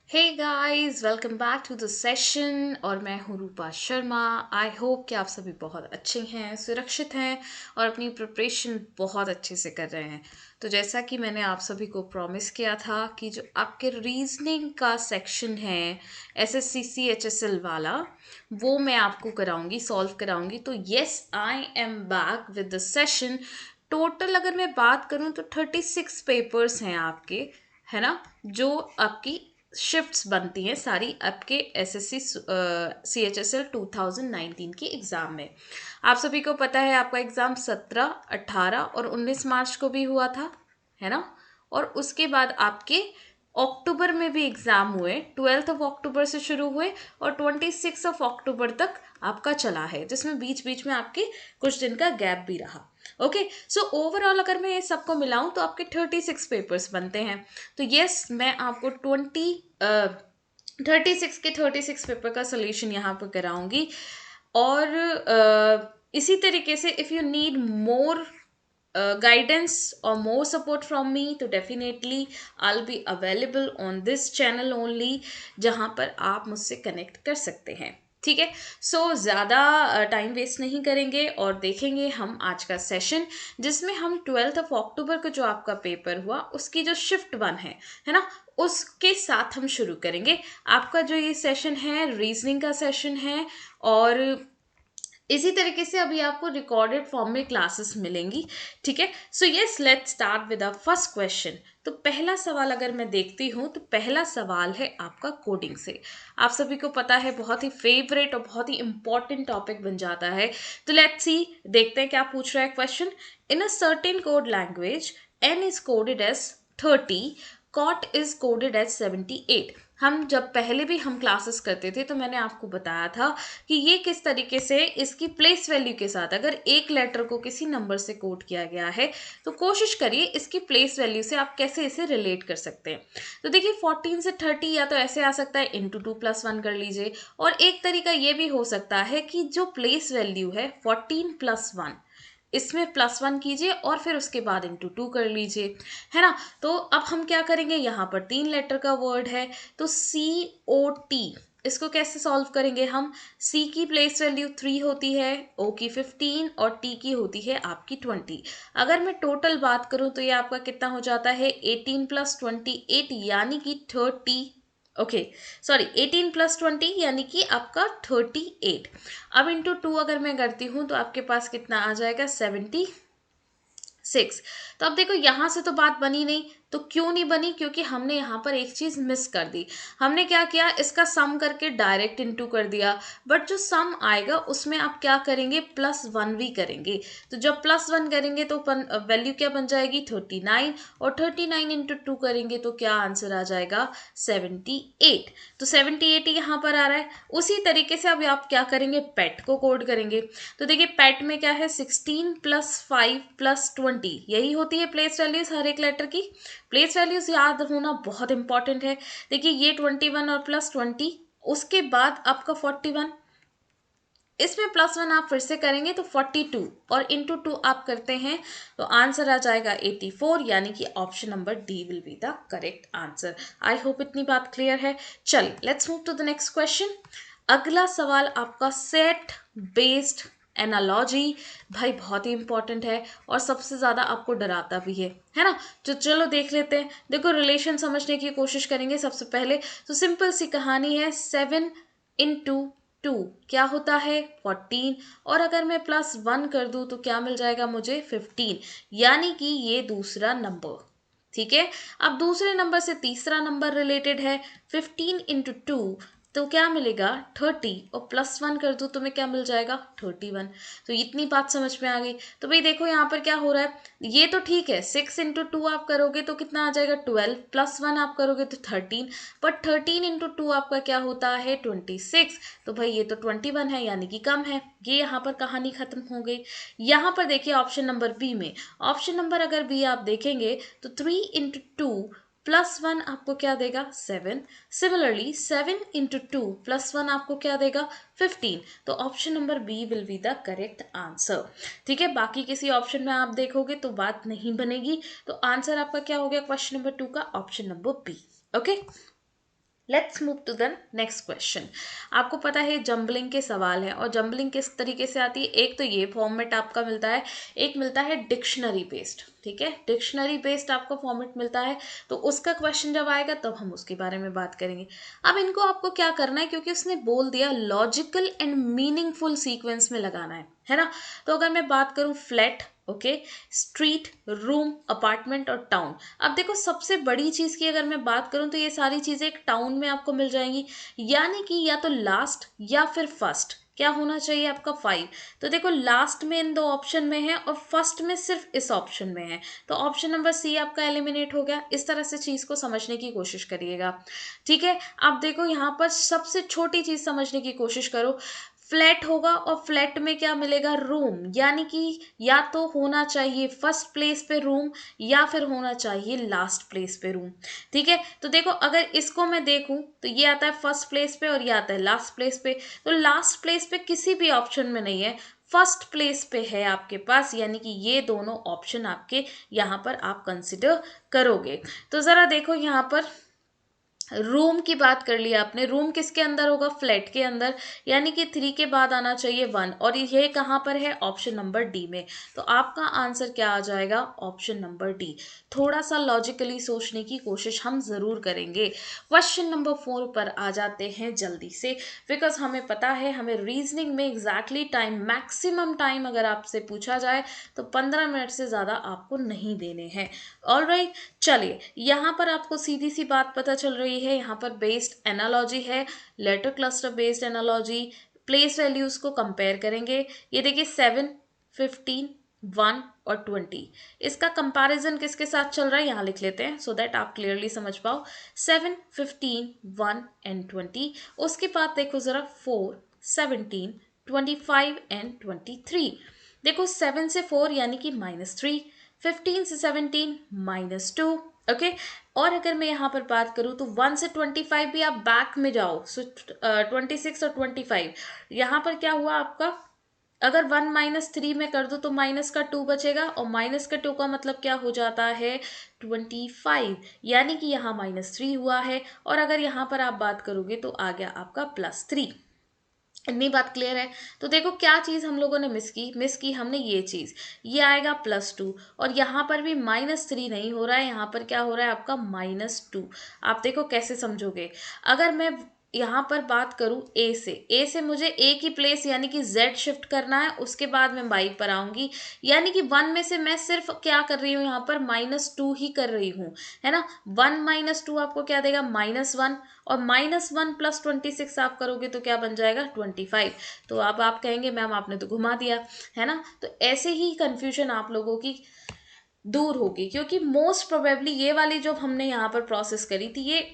Hey guys, welcome back to the session. और मैं हूँ रूपा शर्मा। आई होप कि आप सभी बहुत अच्छे हैं, सुरक्षित हैं और अपनी प्रिपरेशन बहुत अच्छे से कर रहे हैं। तो जैसा कि मैंने आप सभी को प्रॉमिस किया था कि जो आपके रीजनिंग का सेक्शन है एसएससी सीएचएसएल वाला, वो मैं आपको कराऊंगी, सॉल्व कराऊंगी। तो yes, I am back with the session. Total अगर मैं बात करूं तो 36 पेपर्स हैं आपके, है ना, जो आपकी शिफ्ट्स बनती हैं सारी आपके एसएससी सीएचएसएल 2019 के एग्ज़ाम में। आप सभी को पता है आपका एग्ज़ाम 17, 18 और 19 मार्च को भी हुआ था, है ना। और उसके बाद आपके अक्टूबर में भी एग्ज़ाम हुए, 12 ऑफ अक्टूबर से शुरू हुए और 26 ऑफ अक्टूबर तक आपका चला है, जिसमें बीच बीच में आपके कुछ दिन का गैप भी रहा। ओके, सो ओवरऑल अगर मैं ये सबको मिलाऊं तो आपके 36 पेपर्स बनते हैं। तो यस, मैं आपको 36 के 36 पेपर का सोल्यूशन यहाँ पर कराऊंगी। और इसी तरीके से if you need more guidance or more support from me, तो definitely I'll be available on this channel only, जहाँ पर आप मुझसे कनेक्ट कर सकते हैं। ठीक है, सो ज़्यादा टाइम वेस्ट नहीं करेंगे और देखेंगे हम आज का सेशन, जिसमें हम 12 ऑफ अक्टूबर को जो आपका पेपर हुआ उसकी जो शिफ्ट 1 है ना, उसके साथ हम शुरू करेंगे। आपका जो ये सेशन है रीजनिंग का सेशन है, और इसी तरीके से अभी आपको रिकॉर्डेड फॉर्म में क्लासेस मिलेंगी। ठीक है, so yes, let's start with the first question. तो पहला सवाल अगर मैं देखती हूँ तो पहला सवाल है आपका कोडिंग से। आप सभी को पता है बहुत ही फेवरेट और बहुत ही इंपॉर्टेंट टॉपिक बन जाता है। तो लेट्स सी, देखते हैं क्या पूछ रहा है question. In a certain code language n is coded as 30, cot is coded as 78। हम जब पहले भी हम क्लासेस करते थे तो मैंने आपको बताया था कि ये किस तरीके से इसकी प्लेस वैल्यू के साथ, अगर एक लेटर को किसी नंबर से कोड किया गया है तो कोशिश करिए इसकी प्लेस वैल्यू से आप कैसे इसे रिलेट कर सकते हैं। तो देखिए 14 से 30 या तो ऐसे आ सकता है, इंटू 2+1 कर लीजिए। और एक तरीका ये भी हो सकता है कि जो प्लेस वैल्यू है 14+1, इसमें +1 कीजिए और फिर उसके बाद इंटू 2 कर लीजिए, है ना। तो अब हम क्या करेंगे, यहाँ पर 3 लेटर का वर्ड है तो COT, इसको कैसे सॉल्व करेंगे हम। C की प्लेस वैल्यू 3 होती है, O की 15 और T की होती है आपकी 20। अगर मैं टोटल बात करूँ तो ये आपका कितना हो जाता है, 18+28 यानी कि 30। ओके, सॉरी, 18+20 यानी कि आपका 38। अब इंटू 2 अगर मैं करती हूँ तो आपके पास कितना आ जाएगा, 76। तो अब देखो यहाँ से तो बात बनी नहीं, तो क्यों नहीं बनी, क्योंकि हमने यहाँ पर एक चीज़ मिस कर दी। हमने क्या किया, इसका सम करके डायरेक्ट इनटू कर दिया। बट जो सम आएगा उसमें आप क्या करेंगे, +1 भी करेंगे। तो जब +1 करेंगे तो वैल्यू क्या बन जाएगी, 39। और 39 इंटू 2 करेंगे तो क्या आंसर आ जाएगा, 78। तो 78 यहाँ पर आ रहा है। उसी तरीके से अब आप क्या करेंगे, पेट को कोड करेंगे। तो देखिए पेट में क्या है, 16+5+20, यही होती है प्लेस वैल्यूज हर एक लेटर की। प्लेस वैल्यूज याद होना बहुत इंपॉर्टेंट है। देखिए ये 21 और +20, उसके बाद आपका 41, इसमें +1 आप फिर से करेंगे तो 42 और इंटू 2 आप करते हैं तो आंसर आ जाएगा 84, यानी कि option number D will be the correct answer. I hope इतनी बात क्लियर है। चलिए let's move to the next question. अगला सवाल आपका सेट बेस्ड एनालॉजी, भाई बहुत ही इंपॉर्टेंट है और सबसे ज़्यादा आपको डराता भी है ना। तो चलो देख लेते हैं। देखो रिलेशन समझने की कोशिश करेंगे सबसे पहले। तो सिंपल सी कहानी है, 7 इंटू 2 क्या होता है, 14। और अगर मैं +1 कर दूं तो क्या मिल जाएगा मुझे, 15, यानी कि ये दूसरा नंबर। ठीक है, अब दूसरे नंबर से तीसरा नंबर रिलेटेड है, 15 इंटू 2 तो क्या मिलेगा, 30। और +1 कर दूं तो मैं क्या मिल जाएगा, 31। तो इतनी बात समझ में आ गई। तो भाई देखो यहाँ पर क्या हो रहा है, ये तो ठीक है, 6 इंटू 2 आप करोगे तो कितना आ जाएगा, 12, +1 आप करोगे तो 13। बट 13 इंटू 2 आपका क्या होता है, 26। तो भाई ये तो 21 है, यानी कि कम है। ये यहाँ पर कहानी खत्म हो गई। यहाँ पर देखिए ऑप्शन नंबर बी में, ऑप्शन नंबर अगर बी आप देखेंगे तो 3 इंटू 2 +1 आपको क्या देगा, 7। सिमिलरली 7 इंटू 2 +1 आपको क्या देगा, 15। तो option number B will be the correct answer. ठीक है, बाकी किसी ऑप्शन में आप देखोगे तो बात नहीं बनेगी। तो आंसर आपका क्या हो गया क्वेश्चन नंबर 2 का, option number B. Okay, let's move to the next question. आपको पता है जंबलिंग के सवाल है, और जंबलिंग किस तरीके से आती है, एक तो ये फॉर्मेट आपका मिलता है, एक मिलता है डिक्शनरी बेस्ड। ठीक है, डिक्शनरी बेस्ड आपको फॉर्मेट मिलता है, तो उसका क्वेश्चन जब आएगा तब हम उसके बारे में बात करेंगे। अब इनको आपको क्या करना है, क्योंकि उसने बोल दिया लॉजिकल एंड मीनिंगफुल सीक्वेंस में लगाना है ना। तो अगर मैं बात करूं flat, okay, street, room, apartment और टाउन। अब देखो सबसे बड़ी चीज की अगर मैं बात करूं तो ये सारी चीजें एक टाउन में आपको मिल जाएंगी, यानी कि या तो लास्ट या फिर फर्स्ट क्या होना चाहिए आपका 5। तो देखो लास्ट में इन दो ऑप्शन में है और फर्स्ट में सिर्फ इस ऑप्शन में है, तो ऑप्शन नंबर सी आपका एलिमिनेट हो गया। इस तरह से चीज को समझने की कोशिश करिएगा। ठीक है, अब देखो यहाँ पर सबसे छोटी चीज समझने की कोशिश करो। फ्लैट होगा और फ्लैट में क्या मिलेगा, रूम, यानी कि या तो होना चाहिए फर्स्ट प्लेस पे रूम या फिर होना चाहिए लास्ट प्लेस पे रूम। ठीक है, तो देखो अगर इसको मैं देखूं तो ये आता है फर्स्ट प्लेस पे और ये आता है लास्ट प्लेस पे, तो लास्ट प्लेस पे किसी भी ऑप्शन में नहीं है, फर्स्ट प्लेस पे है आपके पास, यानी कि ये दोनों ऑप्शन आपके यहाँ पर आप कंसिडर करोगे। तो जरा देखो यहाँ पर रूम की बात कर लिया आपने, रूम किसके अंदर होगा, फ्लैट के अंदर, यानी कि 3 के बाद आना चाहिए 1, और ये कहाँ पर है, ऑप्शन नंबर डी में। तो आपका आंसर क्या आ जाएगा, ऑप्शन नंबर डी। थोड़ा सा लॉजिकली सोचने की कोशिश हम जरूर करेंगे। क्वेश्चन नंबर 4 पर आ जाते हैं जल्दी से, बिकॉज हमें पता है हमें रीजनिंग में एग्जैक्टली टाइम, मैक्सिमम टाइम अगर आपसे पूछा जाए तो 15 मिनट से ज़्यादा आपको नहीं देने हैं। ऑलराइट, चलिए यहाँ पर आपको सीधी सी बात पता चल रही है, यहाँ पर बेस्ड एनालॉजी है, letter cluster based analogy, place values को कंपेयर करेंगे। ये देखिए 7, 15, 1 और 20, इसका कंपैरिजन किसके साथ चल रहा है यहाँ लिख लेते हैं, सो दैट आप क्लियरली समझ पाओ। 7, 15, 1 एंड 20। उसके बाद देखो जरा 4, 17, 25 एंड 23। देखो 7 से 4 यानी कि -3, 15 से 17 -2, ओके। और अगर मैं यहाँ पर बात करूँ तो 1 से 25 भी आप बैक में जाओ, सो 26 और 25, यहाँ पर क्या हुआ आपका, अगर 1 -3 में कर दो तो माइनस का 2 बचेगा, और माइनस का 2 का मतलब क्या हो जाता है, 25, यानी कि यहाँ -3 हुआ है। और अगर यहाँ पर आप बात करोगे तो आ गया आपका +3। इतनी बात क्लियर है। तो देखो क्या चीज़ हम लोगों ने मिस की हमने ये चीज़, ये आएगा +2, और यहाँ पर भी -3 नहीं हो रहा है, यहाँ पर क्या हो रहा है आपका -2। आप देखो कैसे समझोगे। अगर मैं यहाँ पर बात करूँ ए से मुझे ए की प्लेस यानी कि Z शिफ्ट करना है, उसके बाद मैं बाई पर आऊँगी, यानी कि 1 में से मैं सिर्फ क्या कर रही हूँ यहाँ पर -2 ही कर रही हूँ, है ना। 1 -2 आपको क्या देगा, -1, और -1 + 26 आप करोगे तो क्या बन जाएगा, 25। तो अब आप कहेंगे मैम आपने तो घुमा दिया, है ना। तो ऐसे ही कंफ्यूजन आप लोगों की दूर होगी, क्योंकि मोस्ट प्रोबेबली ये वाली जो हमने यहाँ पर प्रोसेस करी थी, ये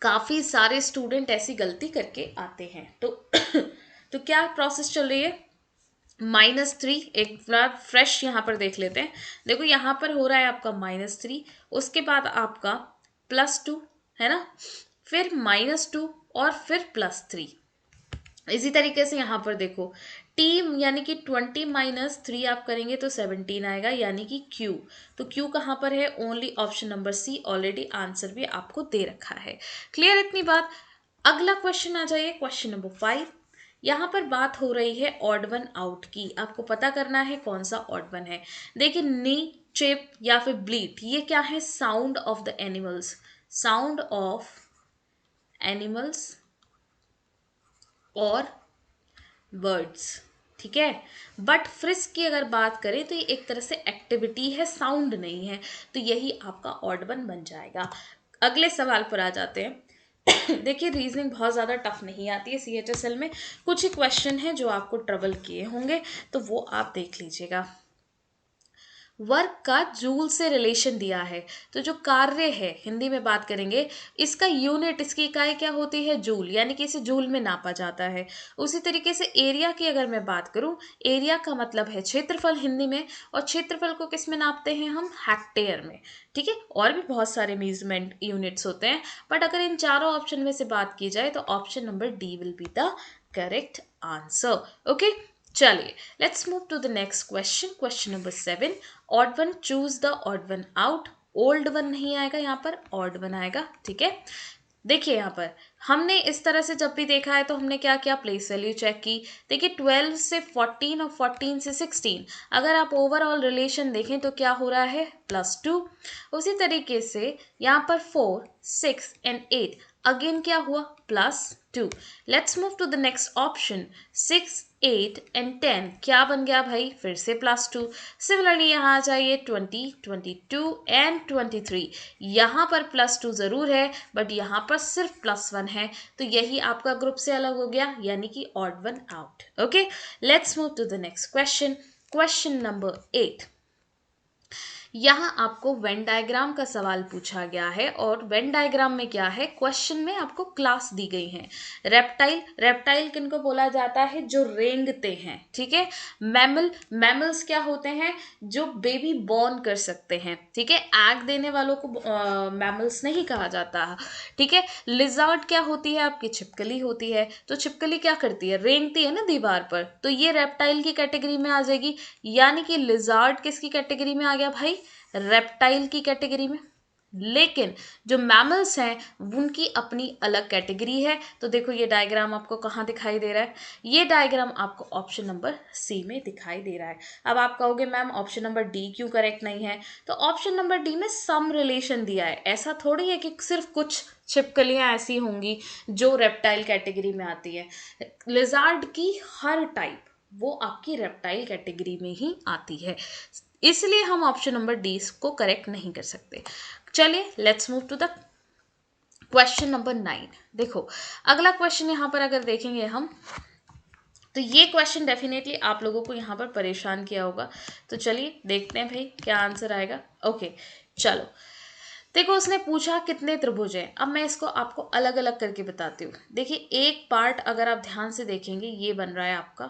काफ़ी सारे स्टूडेंट ऐसी गलती करके आते हैं। तो तो क्या प्रोसेस चल रही है, -3, एक बार फ्रेश यहाँ पर देख लेते हैं। देखो यहाँ पर हो रहा है आपका -3, उसके बाद आपका +2, है ना, फिर -2 और फिर +3। इसी तरीके से यहाँ पर देखो टीम, यानी कि 20 - 3 आप करेंगे तो 17 आएगा, यानी कि क्यू। तो क्यू कहाँ पर है, only option number C, already answer भी आपको दे रखा है। क्लियर इतनी बात। अगला क्वेश्चन आ जाइए, क्वेश्चन नंबर 5। यहाँ पर बात हो रही है ऑड वन आउट की, आपको पता करना है कौन सा ऑड वन है। देखिए नी, चिप या फिर ब्लीट, ये क्या है, sound of the animals, sound of animals और वर्ड्स। ठीक है, बट फ्रिस्क की अगर बात करें तो ये एक तरह से एक्टिविटी है, साउंड नहीं है, तो यही आपका ऑड वन बन जाएगा। अगले सवाल पर आ जाते हैं। देखिए रीजनिंग बहुत ज़्यादा टफ नहीं आती है CHSL में, कुछ ही क्वेश्चन है जो आपको ट्रबल किए होंगे, तो वो आप देख लीजिएगा। वर्क का जूल से रिलेशन दिया है, तो जो कार्य है हिंदी में बात करेंगे, इसका यूनिट, इसकी इकाई क्या होती है, जूल, यानी कि इसे जूल में नापा जाता है। उसी तरीके से एरिया की अगर मैं बात करूं, एरिया का मतलब है क्षेत्रफल हिंदी में, और क्षेत्रफल को किस में नापते हैं हम, हेक्टेयर में। ठीक है, और भी बहुत सारे मेजरमेंट यूनिट्स होते हैं, बट अगर इन चारों ऑप्शन में से बात की जाए तो option number D will be the correct answer. Okay, चलिए let's move to the next question, question number 7। Odd one, choose the odd one out. Old one नहीं आएगा यहाँ पर, ऑड वन आएगा। ठीक है, देखिए यहाँ पर हमने इस तरह से जब भी देखा है तो हमने क्या किया, प्लेस वैल्यू चेक की। देखिए 12 से 14 और 14 से 16, अगर आप ओवरऑल रिलेशन देखें तो क्या हो रहा है, +2। उसी तरीके से यहाँ पर 4, 6 एंड 8 अगेन क्या हुआ, +2। Let's move to the next option, 6, 8 and 10 क्या बन गया भाई, फिर से +2। सिमिलरली यहाँ आ जाइए 20, 22 एंड 23, यहाँ पर +2 ज़रूर है बट यहाँ पर सिर्फ +1 है, तो यही आपका ग्रुप से अलग हो गया, यानी कि odd one out. Okay, let's move to the next question, question number 8। यहाँ आपको वेन डायग्राम का सवाल पूछा गया है और वेन डायग्राम में क्या है, क्वेश्चन में आपको क्लास दी गई है। रेप्टाइल, रेप्टाइल किनको बोला जाता है, जो रेंगते हैं, ठीक है। मैमल, मैमल्स क्या होते हैं, जो बेबी बॉर्न कर सकते हैं, ठीक है। एग देने वालों को मैमल्स नहीं कहा जाता, ठीक है। लिजर्ड क्या होती है आपकी, छिपकली होती है। तो छिपकली क्या करती है, रेंगती है ना दीवार पर, तो ये रेप्टाइल की कैटेगरी में आ जाएगी, यानी कि लिजर्ड किसकी कैटेगरी में आ गया भाई, रेप्टाइल की कैटेगरी में। लेकिन जो मैमल्स हैं उनकी अपनी अलग कैटेगरी है। तो देखो ये डायग्राम आपको कहाँ दिखाई दे रहा है, ये डायग्राम आपको ऑप्शन नंबर सी में दिखाई दे रहा है। अब आप कहोगे मैम ऑप्शन नंबर डी क्यों करेक्ट नहीं है, तो ऑप्शन नंबर डी में सम रिलेशन दिया है, ऐसा थोड़ी है कि सिर्फ कुछ छिपकलियां ऐसी होंगी जो रेप्टाइल कैटेगरी में आती है। लिजार्ड की हर टाइप वो आपकी रेप्टाइल कैटेगरी में ही आती है, इसलिए हम ऑप्शन नंबर डी को करेक्ट नहीं कर सकते। चलिए let's move to the question number 9। देखो अगला क्वेश्चन यहाँ पर अगर देखेंगे हम, तो ये क्वेश्चन डेफिनेटली आप लोगों को यहाँ पर परेशान किया होगा। तो चलिए देखते हैं भाई क्या आंसर आएगा। ओके चलो, देखो उसने पूछा कितने त्रिभुज हैं। अब मैं इसको आपको अलग अलग करके बताती हूँ। देखिए एक पार्ट अगर आप ध्यान से देखेंगे, ये बन रहा है आपका,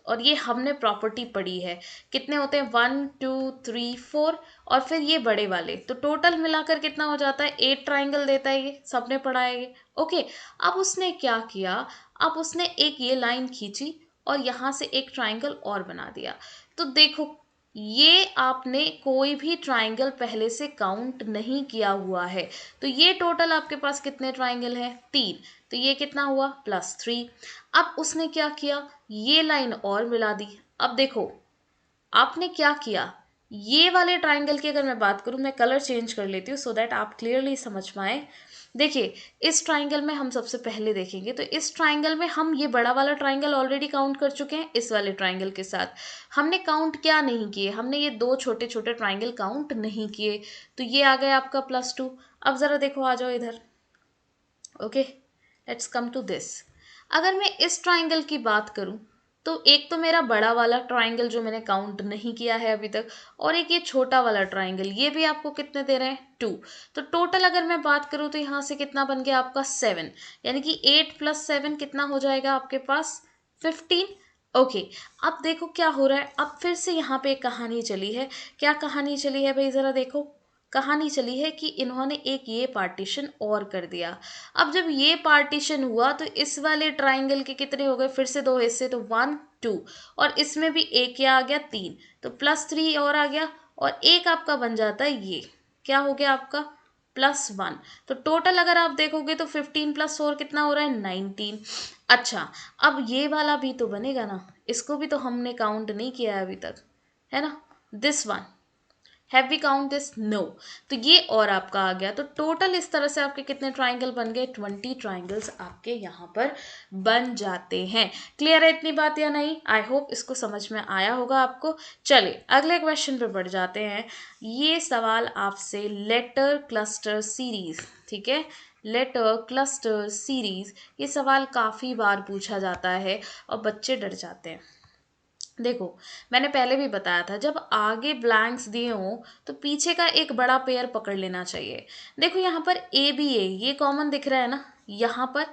और ये हमने प्रॉपर्टी पढ़ी है, कितने होते हैं 1 2 3 4, और फिर ये बड़े वाले, तो टोटल मिलाकर कितना हो जाता है, 8 ट्राइंगल देता है, ये सबने पढ़ा है ये। ओके, अब उसने क्या किया, अब उसने एक ये लाइन खींची और यहाँ से एक ट्राइंगल और बना दिया। तो देखो ये आपने कोई भी ट्राइंगल पहले से काउंट नहीं किया हुआ है, तो ये टोटल आपके पास कितने ट्राइंगल हैं, 3, तो ये कितना हुआ, +3। अब उसने क्या किया, ये लाइन और मिला दी। अब देखो आपने क्या किया, ये वाले ट्राइंगल की अगर मैं बात करूं, मैं कलर चेंज कर लेती हूँ सो दैट आप क्लियरली समझ पाए। देखिए इस ट्राइंगल में हम सबसे पहले देखेंगे, तो इस ट्राइंगल में हम ये बड़ा वाला ट्राइंगल ऑलरेडी काउंट कर चुके हैं, इस वाले ट्राइंगल के साथ हमने काउंट क्या नहीं किए, हमने ये 2 छोटे छोटे ट्राइंगल काउंट नहीं किए, तो ये आ गया आपका +2। अब ज़रा देखो आ जाओ इधर। Okay let's come to this, अगर मैं इस ट्राइंगल की बात करूं, तो एक तो मेरा बड़ा वाला ट्राइंगल जो मैंने काउंट नहीं किया है अभी तक, और एक ये छोटा वाला ट्राइंगल, ये भी आपको कितने दे रहे हैं, 2। तो टोटल अगर मैं बात करूं तो यहाँ से कितना बन गया आपका 7, यानी कि 8 + 7 कितना हो जाएगा आपके पास 15। ओके अब देखो क्या हो रहा है, अब फिर से यहाँ पे एक कहानी चली है। क्या कहानी चली है भाई, ज़रा देखो। कहानी चली है कि इन्होंने एक ये पार्टीशन और कर दिया। अब जब ये पार्टीशन हुआ तो इस वाले ट्राइंगल के कितने हो गए, फिर से 2 हिस्से, तो 1 2, और इसमें भी एक क्या आ गया, 3, तो +3 और आ गया, और एक आपका बन जाता है ये, क्या हो गया आपका +1। तो टोटल अगर आप देखोगे तो 15 + 4 कितना हो रहा है, 19। अच्छा अब ये वाला भी तो बनेगा ना, इसको भी तो हमने काउंट नहीं किया है अभी तक, है ना, this one, have we count this, no. तो ये और आपका आ गया, तो टोटल इस तरह से आपके कितने ट्राइंगल बन गए, 20 ट्राइंगल्स आपके यहाँ पर बन जाते हैं। क्लियर है इतनी बात या नहीं, आई होप इसको समझ में आया होगा आपको। चलिए अगले क्वेश्चन पे बढ़ जाते हैं। ये सवाल आपसे लेटर क्लस्टर सीरीज, ठीक है, लेटर क्लस्टर सीरीज, ये सवाल काफ़ी बार पूछा जाता है और बच्चे डर जाते हैं। देखो मैंने पहले भी बताया था, जब आगे ब्लैंक्स दिए हों तो पीछे का एक बड़ा पेयर पकड़ लेना चाहिए। देखो यहाँ पर ए बी ए ये कॉमन दिख रहा है ना, यहाँ पर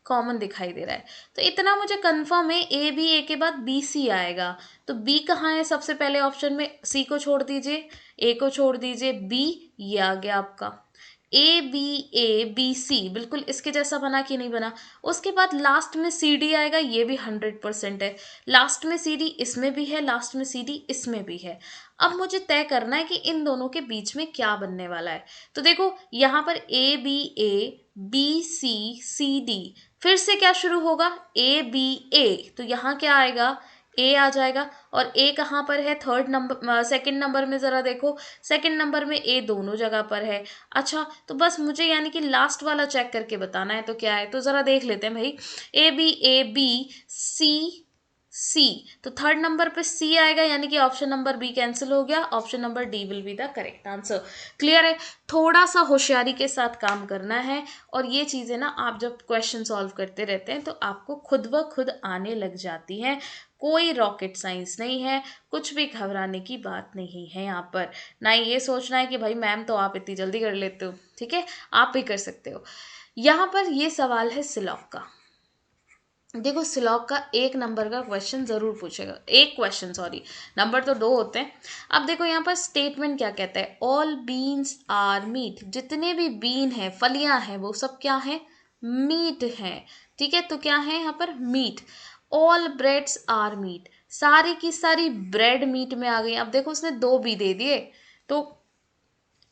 कॉमन दिखाई दे रहा है, तो इतना मुझे कंफर्म है ए बी ए के बाद बी सी आएगा। तो बी कहाँ है सबसे पहले ऑप्शन में, सी को छोड़ दीजिए, ए को छोड़ दीजिए, बी ये आ गया आपका। ABC बिल्कुल इसके जैसा बना कि नहीं बना। उसके बाद लास्ट में CD आएगा, ये भी 100% है। लास्ट में CD इसमें भी है, लास्ट में CD इसमें भी है। अब मुझे तय करना है कि इन दोनों के बीच में क्या बनने वाला है। तो देखो यहाँ पर ABA BCCD, फिर से क्या शुरू होगा, ABA, तो यहाँ क्या आएगा, ए आ जाएगा। और ए कहाँ पर है, थर्ड नंबर, सेकंड नंबर में ज़रा देखो, सेकंड नंबर में ए दोनों जगह पर है। अच्छा, तो बस मुझे यानी कि लास्ट वाला चेक करके बताना है, तो क्या है, तो ज़रा देख लेते हैं भाई। ABABCC, तो थर्ड नंबर पे सी आएगा, यानी कि ऑप्शन नंबर बी कैंसिल हो गया, option number D will be the correct answer. Clear है। थोड़ा सा होशियारी के साथ काम करना है, और ये चीज़ें ना आप जब क्वेश्चन सॉल्व करते रहते हैं तो आपको खुद ब खुद आने लग जाती हैं। कोई रॉकेट साइंस नहीं है, कुछ भी घबराने की बात नहीं है यहाँ पर। ना ही ये सोचना है कि भाई मैम तो आप इतनी जल्दी कर लेते हो, ठीक है, आप भी कर सकते हो। यहाँ पर ये सवाल है सिलॉक का। देखो सिलॉक का 1 नंबर का क्वेश्चन जरूर पूछेगा, एक क्वेश्चन सॉरी, नंबर तो 2 होते हैं। अब देखो यहाँ पर स्टेटमेंट क्या कहता है, ऑल बीन्स आर मीट, जितने भी बीन है, फलियां हैं, वो सब क्या है, मीट है। ठीक है, तो क्या है यहाँ पर, meat. All breads are meat, सारी की सारी ब्रेड मीट में आ गई। अब देखो उसने 2 बी दे दिए, तो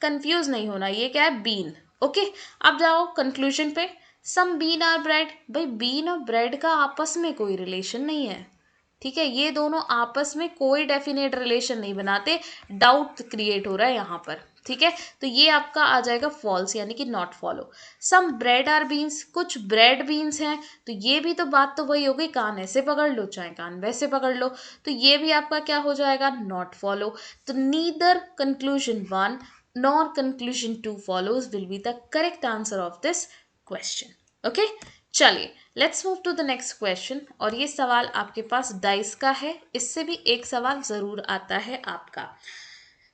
कंफ्यूज नहीं होना, ये क्या है, बीन। ओके, अब जाओ कंक्लूजन पे। सम बीन आर ब्रेड, भाई बीन और ब्रेड का आपस में कोई रिलेशन नहीं है। ठीक है, ये दोनों आपस में कोई डेफिनेट रिलेशन नहीं बनाते, डाउट क्रिएट हो रहा है यहाँ पर। ठीक है, तो ये आपका आ जाएगा फॉल्स, यानी कि not follow. Some bread are beans, कुछ ब्रेड बीन्स हैं, तो ये भी तो बात तो वही हो गई, कान ऐसे पकड़ लो चाहे कान वैसे पकड़ लो, तो ये भी आपका क्या हो जाएगा, नॉट फॉलो। तो neither conclusion 1 nor conclusion 2 follows will be the correct answer of this question. Okay, चलिए let's move to the next question. और ये सवाल आपके पास डाइस का है, इससे भी एक सवाल जरूर आता है आपका।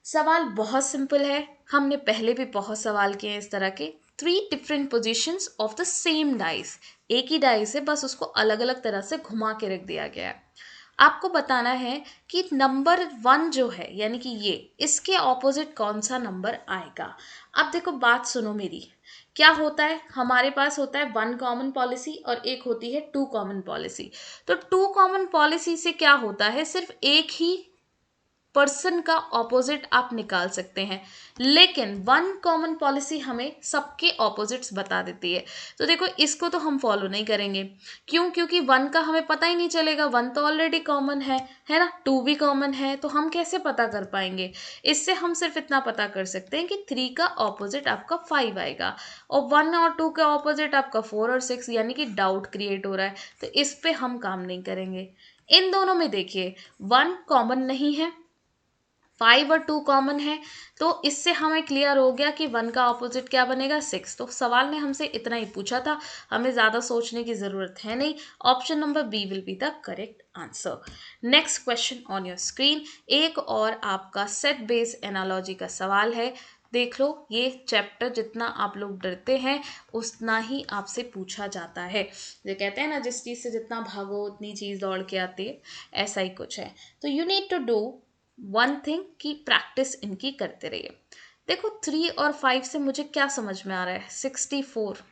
सवाल बहुत सिंपल है, हमने पहले भी बहुत सवाल किए हैं इस तरह के। 3 different positions of the same dice, एक ही डाइस है, बस उसको अलग अलग तरह से घुमा के रख दिया गया है। आपको बताना है कि नंबर 1 जो है, यानी कि ये, इसके ऑपोजिट कौन सा नंबर आएगा। अब देखो बात सुनो मेरी, क्या होता है, हमारे पास होता है 1 कॉमन पॉलिसी और एक होती है 2 कॉमन पॉलिसी। तो 2 कॉमन पॉलिसी से क्या होता है, सिर्फ एक ही पर्सन का ऑपोजिट आप निकाल सकते हैं, लेकिन 1 कॉमन पॉलिसी हमें सबके ऑपोजिट्स बता देती है। तो देखो इसको तो हम फॉलो नहीं करेंगे, क्यों, क्योंकि 1 का हमें पता ही नहीं चलेगा, 1 तो ऑलरेडी कॉमन है ना, 2 भी कॉमन है, तो हम कैसे पता कर पाएंगे। इससे हम सिर्फ इतना पता कर सकते हैं कि 3 का ऑपोजिट आपका 5 आएगा, और 1 और 2 का ऑपोजिट आपका 4 और 6, यानी कि डाउट क्रिएट हो रहा है, तो इस पे हम काम नहीं करेंगे। इन दोनों में देखिए 1 कॉमन नहीं है, 5 और 2 कॉमन है, तो इससे हमें क्लियर हो गया कि 1 का ऑपोजिट क्या बनेगा, 6। तो सवाल ने हमसे इतना ही पूछा था, हमें ज़्यादा सोचने की ज़रूरत है नहीं। Option number B will be the correct answer. Next question on your screen, एक और आपका सेट बेस एनालॉजी का सवाल है। देख लो, ये चैप्टर जितना आप लोग डरते हैं उतना ही आपसे पूछा जाता है। जो कहते हैं ना, जिस चीज़ से जितना भागो उतनी चीज़ दौड़ के आती है, ऐसा ही कुछ है। तो you need to do one thing की प्रैक्टिस इनकी करते रहिए। देखो 3 और 5 से मुझे क्या समझ में आ रहा है, 64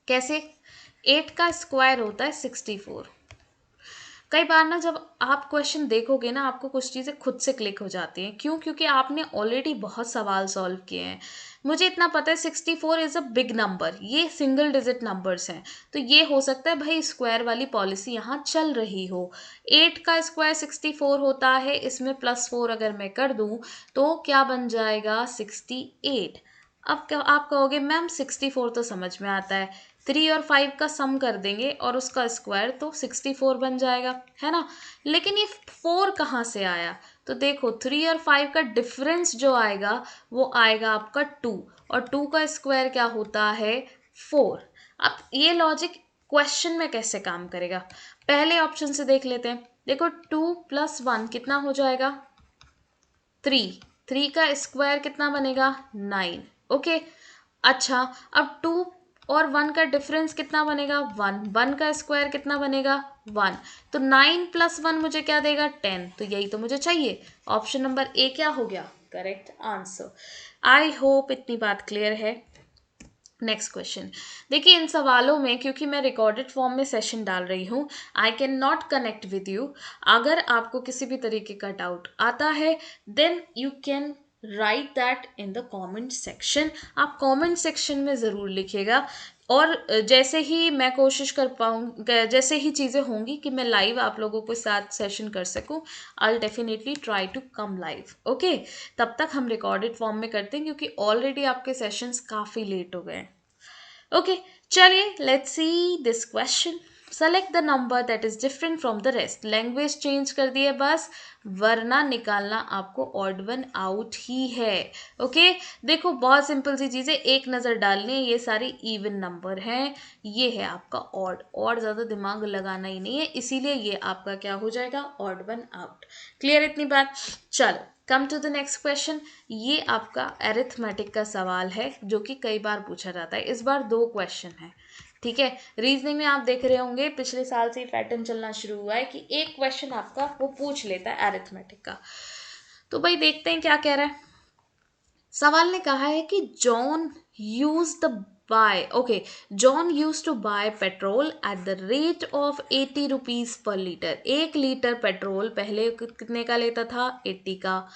कैसे, 8 का स्क्वायर होता है 64। कई बार ना जब आप क्वेश्चन देखोगे ना, आपको कुछ चीज़ें खुद से क्लिक हो जाती हैं, क्यों, क्योंकि आपने ऑलरेडी बहुत सवाल सॉल्व किए हैं। मुझे इतना पता है 64 इज़ अ बिग नंबर, ये सिंगल डिजिट नंबर्स हैं, तो ये हो सकता है भाई स्क्वायर वाली पॉलिसी यहाँ चल रही हो। 8 का स्क्वायर 64 होता है, इसमें +4 अगर मैं कर दूँ तो क्या बन जाएगा, 68। अब क्या आप कहोगे, मैम 64 तो समझ में आता है, 3 और 5 का सम कर देंगे और उसका स्क्वायर तो 64 बन जाएगा, है ना। लेकिन ये 4 कहाँ से आया, तो देखो 3 और 5 का डिफरेंस जो आएगा वो आएगा आपका 2, और 2 का स्क्वायर क्या होता है, 4। अब ये लॉजिक क्वेश्चन में कैसे काम करेगा, पहले ऑप्शन से देख लेते हैं। देखो 2 + 1 कितना हो जाएगा, 3। 3 का स्क्वायर कितना बनेगा, 9। ओके, अच्छा, अब 2 और 1 का डिफरेंस कितना बनेगा, 1। 1 का स्क्वायर कितना बनेगा, 1। तो 9 + 1 मुझे क्या देगा, 10। तो यही तो मुझे चाहिए, ऑप्शन नंबर ए क्या हो गया, करेक्ट आंसर। आई होप इतनी बात क्लियर है। नेक्स्ट क्वेश्चन देखिए, इन सवालों में क्योंकि मैं रिकॉर्डेड फॉर्म में सेशन डाल रही हूँ, I can not connect with you. अगर आपको किसी भी तरीके का डाउट आता है then you can write that in the comment section. आप कमेंट सेक्शन में ज़रूर लिखिएगा, और जैसे ही मैं कोशिश कर पाऊँ, जैसे ही चीज़ें होंगी कि मैं लाइव आप लोगों के साथ सेशन कर सकूँ, I definitely try to come live. Okay, तब तक हम रिकॉर्डेड फॉर्म में करते हैं क्योंकि ऑलरेडी आपके सेशंस काफ़ी लेट हो गए हैं। ओके, चलिए let's see this question. Select the number that is different from the rest. Language change कर दिए बस, वरना निकालना आपको ऑड वन आउट ही है। ओके, देखो बहुत सिंपल सी चीज़ है, एक नज़र डालनी है, ये सारे इवन नंबर हैं, ये है आपका ऑड। और ज़्यादा दिमाग लगाना ही नहीं है, इसीलिए ये आपका क्या हो जाएगा, ऑड वन आउट। क्लियर इतनी बात? चलो come to the next question. ये आपका अरिथमेटिक का सवाल है जो कि कई बार पूछा जाता है। इस बार 2 क्वेश्चन है, ठीक है। रीजनिंग में आप देख रहे होंगे पिछले साल से ही पैटर्न चलना शुरू हुआ है कि एक क्वेश्चन आपका वो पूछ लेता है अरिथमेटिक का। तो भाई देखते हैं क्या कह रहा है। सवाल ने कहा है कि John use the buy okay John use to buy petrol at the rate of 80 rupees per litre. 1 litre petrol पहले कितने का लेता था, 80 का।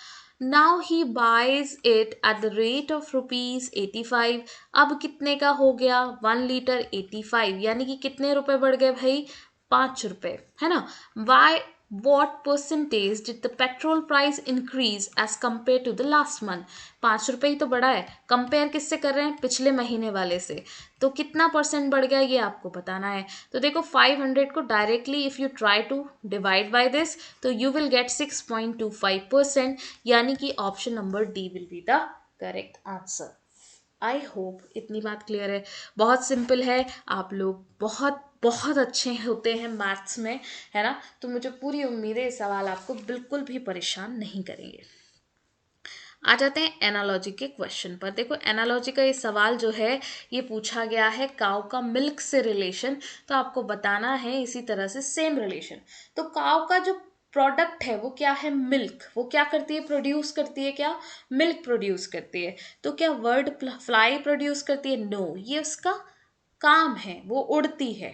Now he buys it at the rate of rupees 85। अब कितने का हो गया, 1 लीटर 85, यानी कि कितने रुपए बढ़ गए भाई, 5 रुपए, है ना। Why what percentage did the petrol price increase as compared to the last month? 5 रुपए ही तो बढ़ा है, कंपेयर किससे कर रहे हैं, पिछले महीने वाले से। तो कितना परसेंट बढ़ गया ये आपको बताना है। तो देखो 500 को directly if you try to divide by this तो यू विल गेट 6.25%, यानी कि option number D will be the correct answer. I hope इतनी बात क्लियर है, बहुत सिंपल है। आप लोग बहुत बहुत अच्छे होते हैं मैथ्स में, है ना। तो मुझे पूरी उम्मीद है ये सवाल आपको बिल्कुल भी परेशान नहीं करेंगे। आ जाते हैं एनालॉजी के क्वेश्चन पर। देखो एनालॉजी का ये सवाल जो है ये पूछा गया है काऊ का मिल्क से रिलेशन, तो आपको बताना है इसी तरह से सेम रिलेशन। तो काऊ का जो प्रोडक्ट है वो क्या है, मिल्क। वो क्या करती है, प्रोड्यूस करती है, क्या, मिल्क प्रोड्यूस करती है। तो क्या वर्ड फ्लाई प्रोड्यूस करती है, नो, ये उसका काम है, वो उड़ती है।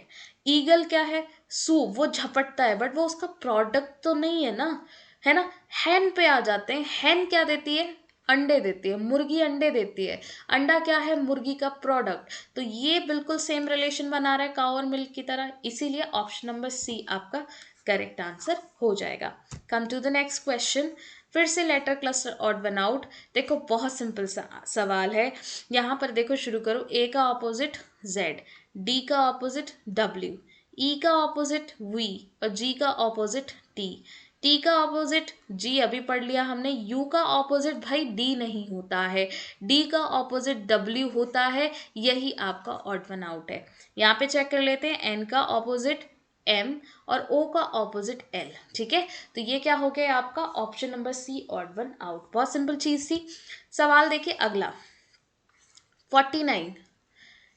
ईगल क्या है, सू, वो झपटता है, बट वो उसका प्रोडक्ट तो नहीं है ना, है ना। हैन पे आ जाते हैं, हैन क्या देती है, अंडे देती है, मुर्गी अंडे देती है, अंडा क्या है, मुर्गी का प्रोडक्ट। तो ये बिल्कुल सेम रिलेशन बना रहा है काउ और मिल्क की तरह, इसीलिए ऑप्शन नंबर सी आपका करेक्ट आंसर हो जाएगा। Come to the next question. फिर से letter cluster odd one out. देखो बहुत सिंपल सा सवाल है। यहाँ पर देखो शुरू करो, ए का ऑपोजिट जेड, डी का ऑपोजिट डब्ल्यू, ई का ऑपोजिट वी और जी का ऑपोजिट टी। टी का ऑपोजिट जी अभी पढ़ लिया हमने, यू का ऑपोजिट भाई डी नहीं होता है, डी का ऑपोजिट डब्ल्यू होता है, यही आपका ऑड वन आउट है। यहाँ पे चेक कर लेते हैं, एन का ऑपोजिट एम और ओ का ऑपोजिट एल, ठीक है। तो ये क्या हो गया आपका option number C odd one out. बहुत सिंपल चीज थी। सवाल देखिए अगला 49।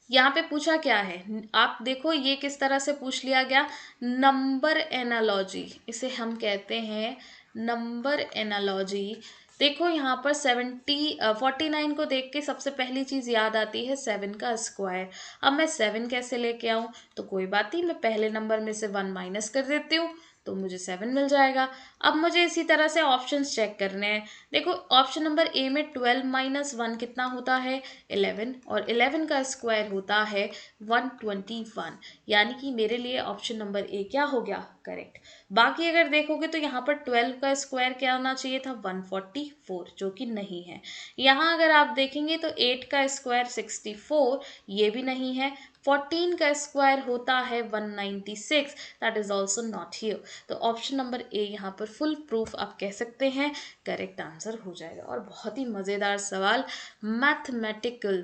यहाँ पे पूछा क्या है, आप देखो ये किस तरह से पूछ लिया गया, नंबर एनालॉजी इसे हम कहते हैं, नंबर एनालॉजी। देखो यहाँ पर 49 को देख के सबसे पहली चीज़ याद आती है 7 का स्क्वायर। अब मैं 7 कैसे लेके आऊँ, तो कोई बात नहीं, मैं पहले नंबर में से 1 माइनस कर देती हूँ तो मुझे 7 मिल जाएगा। अब मुझे इसी तरह से ऑप्शंस चेक करने हैं। देखो ऑप्शन नंबर ए में 12 माइनस 1 कितना होता है, 11, और 11 का स्क्वायर होता है 121, यानी कि मेरे लिए ऑप्शन नंबर ए क्या हो गया, करेक्ट। बाकी अगर देखोगे तो यहाँ पर 12 का स्क्वायर क्या होना चाहिए था, 144, जो कि नहीं है। यहाँ अगर आप देखेंगे तो 8 का स्क्वायर 64, ये भी नहीं है। 14 का स्क्वायर होता है 196, that is also not here. तो ऑप्शन नंबर ए यहाँ पर फुल प्रूफ आप कह सकते हैं करेक्ट आंसर हो जाएगा। और बहुत ही मज़ेदार सवाल, मैथमेटिकल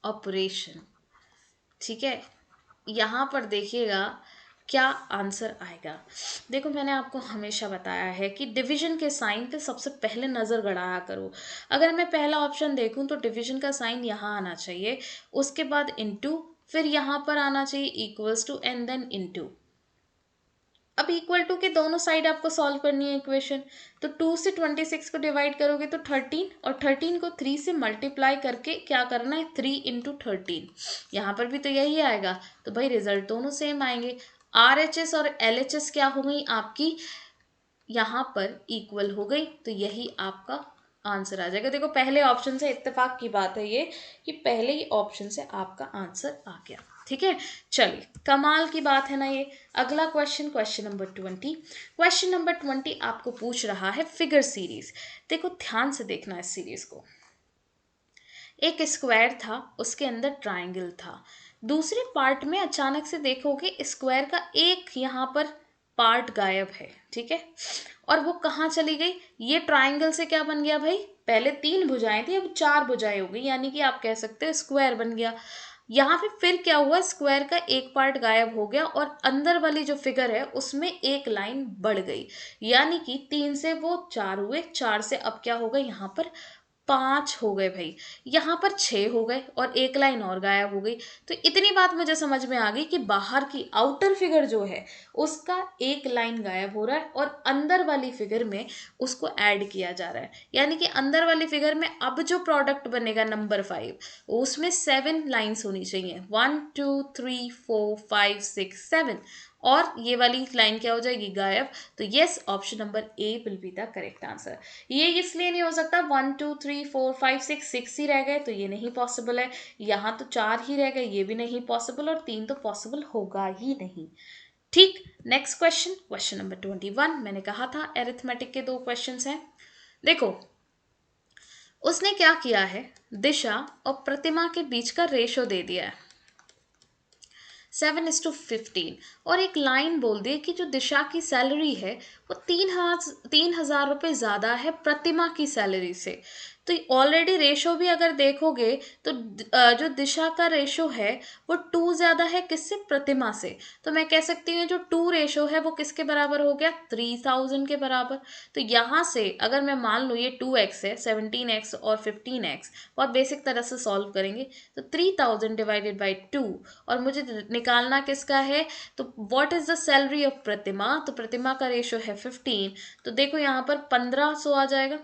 ऑपरेशन, ठीक है। यहाँ पर देखिएगा क्या आंसर आएगा। देखो मैंने आपको हमेशा बताया है कि डिवीजन के साइन पे सबसे पहले नज़र गड़ाया करो। अगर मैं पहला ऑप्शन देखूं तो डिवीजन का साइन यहाँ आना चाहिए, उसके बाद इनटू, फिर यहाँ पर आना चाहिए equals to and then into. अब इक्वल टू के दोनों साइड आपको सॉल्व करनी है इक्वेशन। तो 2 से 26 को डिवाइड करोगे तो 13, और 13 को 3 से मल्टीप्लाई करके क्या करना है, 3 इंटू 13। यहाँ पर भी तो यही आएगा, तो भाई रिजल्ट दोनों सेम आएंगे। RHS और LHS क्या हो गई आपकी, यहाँ पर इक्वल हो गई, तो यही आपका आंसर आ जाएगा। देखो पहले ऑप्शन से, इत्तेफाक की बात है ये कि पहले ही ऑप्शन से आपका आंसर आ गया। ठीक है, चलिए कमाल की बात है ना ये। अगला question, question number 20। Question number 20 आपको पूछ रहा है फिगर सीरीज। देखो ध्यान से देखना इस सीरीज को। एक स्क्वायर था, उसके अंदर ट्राइंगल था। दूसरे पार्ट में अचानक से देखोगे स्क्वायर का एक यहाँ पर पार्ट गायब है। ठीक है, और वो कहाँ चली गई, ये ट्राइंगल से क्या बन गया भाई, पहले 3 भुजाएं थी अब 4 भुजाएं हो गई, यानी कि आप कह सकते हो स्क्वायर बन गया। यहाँ पे फिर क्या हुआ, स्क्वायर का एक पार्ट गायब हो गया और अंदर वाली जो फिगर है उसमें एक लाइन बढ़ गई, यानी कि 3 से वो 4 हुए, 4 से अब क्या हो गए यहाँ पर 5 हो गए भाई, यहाँ पर 6 हो गए और एक लाइन और गायब हो गई। तो इतनी बात मुझे समझ में आ गई कि बाहर की आउटर फिगर जो है उसका एक लाइन गायब हो रहा है और अंदर वाली फिगर में उसको ऐड किया जा रहा है, यानी कि अंदर वाली फिगर में अब जो प्रोडक्ट बनेगा नंबर 5, उसमें 7 लाइन्स होनी चाहिए, 1 2 3 4 5 6 7, और ये वाली लाइन क्या हो जाएगी, गायब। तो yes, option number A will be the correct answer. ये इसलिए नहीं हो सकता 1 2 3 4 5 6, 6 ही रह गए तो ये नहीं पॉसिबल है, यहाँ तो 4 ही रह गए ये भी नहीं पॉसिबल, और 3 तो पॉसिबल होगा ही नहीं। ठीक, नेक्स्ट क्वेश्चन, क्वेश्चन नंबर 21। मैंने कहा था एरिथमेटिक के 2 क्वेश्चन हैं। देखो उसने क्या किया है, दिशा और प्रतिमा के बीच का रेशो दे दिया है 7:15, और एक लाइन बोल दी कि जो दिशा की सैलरी है वो 3,000 रुपये ज़्यादा है प्रतिमा की सैलरी से। तो ऑलरेडी रेशो भी अगर देखोगे तो जो दिशा का रेशो है वो 2 ज़्यादा है किससे, प्रतिमा से। तो मैं कह सकती हूँ जो 2 रेशो है वो किसके बराबर हो गया, 3,000 के बराबर। तो यहाँ से अगर मैं मान लूँ ये 2x है, 17x और 15x, बहुत बेसिक तरह से सॉल्व करेंगे तो 3,000 डिवाइडेड बाई 2, और मुझे निकालना किसका है, तो what is the salary of Pratima, तो प्रतिमा का रेशो है 15। तो देखो यहाँ पर 1500 आ जाएगा,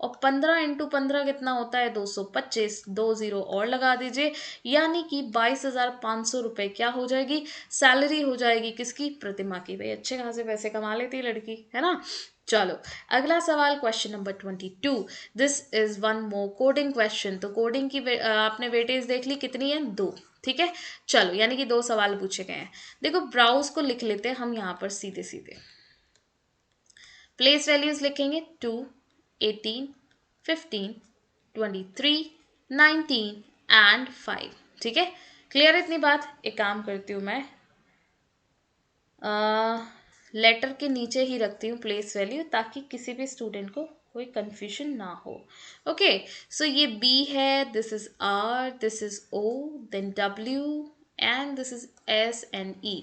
और 15 इंटू 15 कितना होता है, 225, 2 जीरो और लगा दीजिए, यानी कि 22,500 रुपये क्या हो जाएगी, सैलरी हो जाएगी किसकी, प्रतिमा की। भाई अच्छे खासे पैसे कमा लेती है लड़की, है ना। चलो अगला सवाल, question number 22। This is one more coding question. तो कोडिंग की आपने वेटेज देख ली कितनी है, 2। ठीक है, चलो यानी कि 2 सवाल पूछे गए हैं। देखो ब्राउज को लिख लेते हैं हम यहाँ पर सीधे सीधे। प्लेस वैल्यूज लिखेंगे 2, 18, 15, 23, 19 एंड 5। ठीक है, क्लियर इतनी बात। एक काम करती हूँ मैं, लेटर के नीचे ही रखती हूँ प्लेस वैल्यू, ताकि किसी भी स्टूडेंट को कोई कंफ्यूजन ना हो। ओके, सो ये B है, this is R, this is O, then W and this is S and E।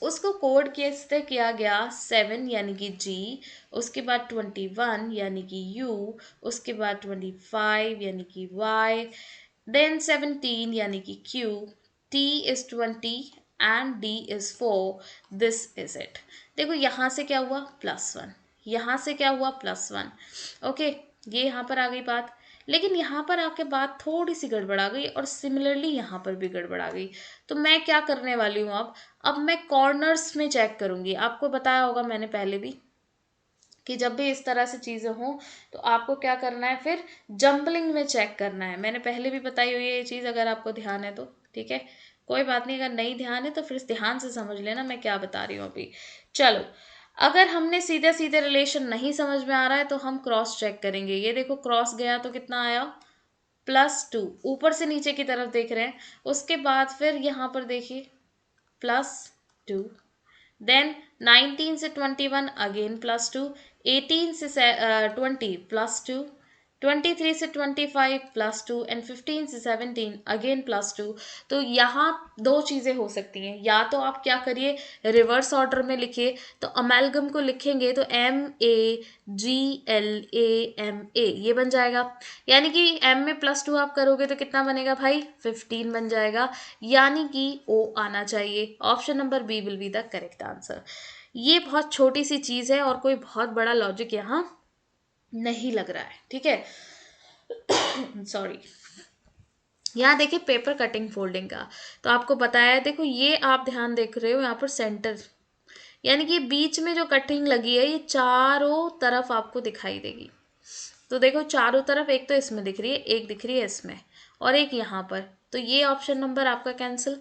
उसको कोड कैसे किया गया, 7 यानी कि G, उसके बाद 21 यानी कि U, उसके बाद 25 यानी कि Y, देन 17 यानी कि Q, T is 20 and D is 4, this is it. देखो यहाँ से क्या हुआ, +1, यहाँ से क्या हुआ, +1। ओके, ये यहाँ पर आ गई बात, लेकिन यहाँ पर आके बात थोड़ी सी गड़बड़ा गई, और सिमिलरली यहाँ पर भी गड़बड़ा गई। तो मैं क्या करने वाली हूँ अब मैं कॉर्नर्स में चेक करूँगी। आपको बताया होगा मैंने पहले भी कि जब भी इस तरह से चीज़ें हों तो आपको क्या करना है, फिर जंबलिंग में चेक करना है। मैंने पहले भी बताई हुई है ये चीज़, अगर आपको ध्यान है तो। ठीक है, कोई बात नहीं, अगर नहीं ध्यान है तो फिर ध्यान से समझ लेना मैं क्या बता रही हूँ अभी। चलो, अगर हमने सीधे सीधे रिलेशन नहीं समझ में आ रहा है तो हम क्रॉस चेक करेंगे। ये देखो क्रॉस गया तो कितना आया, +2, ऊपर से नीचे की तरफ देख रहे हैं। उसके बाद फिर यहाँ पर देखिए +2, देन 19 से 21 अगेन +2, 18 से 20 +2, 23 से 25 +2 एंड 15 से 17 अगेन +2। तो यहाँ 2 चीज़ें हो सकती हैं, या तो आप क्या करिए, रिवर्स ऑर्डर में लिखिए। तो अमेलगम को लिखेंगे तो MAGLAMA ये बन जाएगा, यानी कि M में +2 आप करोगे तो कितना बनेगा भाई, 15 बन जाएगा, यानी कि O आना चाहिए। Option number B will be the correct answer. ये बहुत छोटी सी चीज़ है और कोई बहुत बड़ा लॉजिक यहाँ नहीं लग रहा है, ठीक है। सॉरी। यहाँ देखिए पेपर कटिंग फोल्डिंग का, तो आपको बताया है, देखो ये आप ध्यान देख रहे हो यहाँ पर सेंटर, यानी कि बीच में जो कटिंग लगी है ये चारों तरफ आपको दिखाई देगी। तो देखो चारों तरफ, एक तो इसमें दिख रही है, एक दिख रही है इसमें, और एक यहाँ पर, तो ये ऑप्शन नंबर आपका कैंसिल।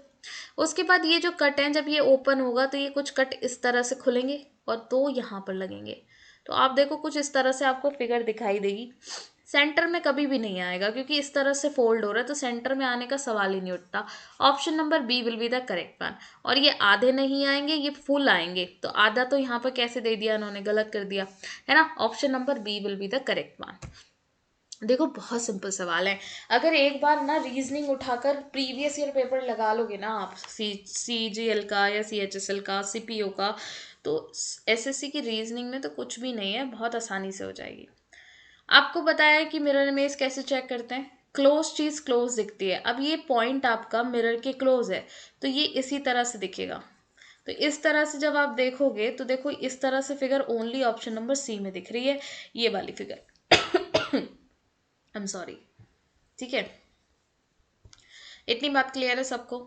उसके बाद ये जो कट है, जब ये ओपन होगा तो ये कुछ कट इस तरह से खुलेंगे और दो यहाँ पर लगेंगे, तो आप देखो कुछ इस तरह से आपको फिगर दिखाई देगी। सेंटर में कभी भी नहीं आएगा क्योंकि इस तरह से फोल्ड हो रहा है, तो सेंटर में आने का सवाल ही नहीं उठता। Option number B will be the correct one. और ये आधे नहीं आएंगे, ये फुल आएंगे, तो आधा तो यहाँ पर कैसे दे दिया इन्होंने, गलत कर दिया है ना। Option number B will be the correct one. देखो बहुत सिंपल सवाल है, अगर एक बार ना रीजनिंग उठाकर प्रीवियस ईयर पेपर लगा लोगे ना आप, CGL का या CHSL का, CPO का, तो SSC की रीजनिंग में तो कुछ भी नहीं है, बहुत आसानी से हो जाएगी। आपको बताया है कि मिरर इमेज कैसे चेक करते हैं, क्लोज चीज़ क्लोज दिखती है। अब ये पॉइंट आपका मिरर के क्लोज है, तो ये इसी तरह से दिखेगा। तो इस तरह से जब आप देखोगे तो देखो इस तरह से figure only option number C में दिख रही है, ये वाली फिगर। आई एम सॉरी, ठीक है। इतनी बात क्लियर है सबको?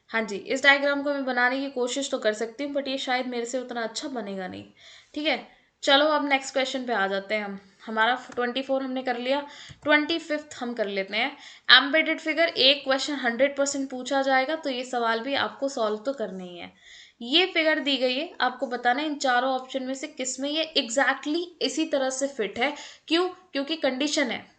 हाँ जी, इस डायग्राम को मैं बनाने की कोशिश तो कर सकती हूँ, बट ये शायद मेरे से उतना अच्छा बनेगा नहीं, ठीक है। चलो अब नेक्स्ट क्वेश्चन पे आ जाते हैं हम। हमारा 24 हमने कर लिया, 25th हम कर लेते हैं। एम्बेडेड फिगर, एक क्वेश्चन 100% पूछा जाएगा, तो ये सवाल भी आपको सॉल्व तो करने ही है। ये फिगर दी गई है, आपको बताना है इन चारों ऑप्शन में से किस में ये एग्जैक्टली इसी तरह से फिट है। क्यों? क्योंकि कंडीशन है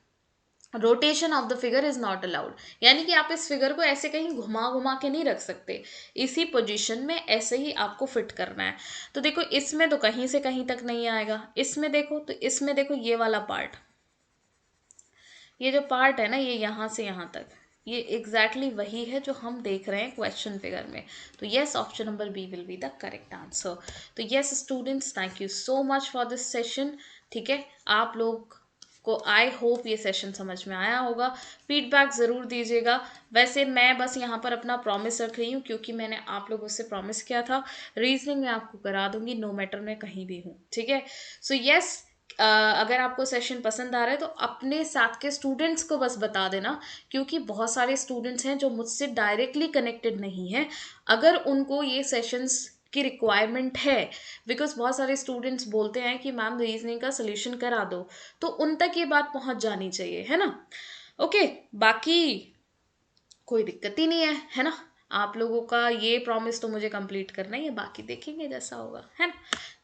rotation of the figure is not allowed, यानी कि आप इस फिगर को ऐसे कहीं घुमा घुमा के नहीं रख सकते, इसी पोजीशन में ऐसे ही आपको फिट करना है। तो देखो इसमें तो कहीं से कहीं तक नहीं आएगा, इसमें देखो, तो इसमें देखो ये वाला पार्ट, ये जो पार्ट है ना, ये यहाँ से यहाँ तक, ये एग्जैक्टली वही है जो हम देख रहे हैं क्वेश्चन फिगर में। तो yes, option number B will be the correct answer. तो yes students, thank you so much for this session, ठीक है। आप लोग को आई होप ये सेशन समझ में आया होगा, फीडबैक ज़रूर दीजिएगा। वैसे मैं बस यहाँ पर अपना प्रॉमिस रख रही हूँ, क्योंकि मैंने आप लोगों से प्रॉमिस किया था रीजनिंग में आपको करा दूंगी, नो मैटर मैं कहीं भी हूँ, ठीक है। सो यस, अगर आपको सेशन पसंद आ रहा है तो अपने साथ के स्टूडेंट्स को बस बता देना, क्योंकि बहुत सारे स्टूडेंट्स हैं जो मुझसे डायरेक्टली कनेक्टेड नहीं हैं, अगर उनको ये सेशंस की रिक्वायरमेंट है, बिकॉज बहुत सारे स्टूडेंट्स बोलते हैं कि मैम रीजनिंग का सोल्यूशन करा दो, तो उन तक ये बात पहुंच जानी चाहिए, है ना। ओके, बाकी कोई दिक्कत ही नहीं है ना। आप लोगों का ये प्रॉमिस तो मुझे कंप्लीट करना ही है, बाकी देखेंगे जैसा होगा, है ना।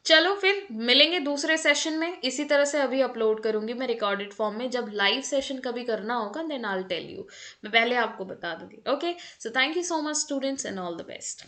चलो फिर मिलेंगे दूसरे सेशन में, इसी तरह से अभी अपलोड करूंगी मैं रिकॉर्डेड फॉर्म में, जब लाइव सेशन कभी करना होगा then I will tell you, मैं पहले आपको बता दूंगी। Okay, so thank you so much students and all the best.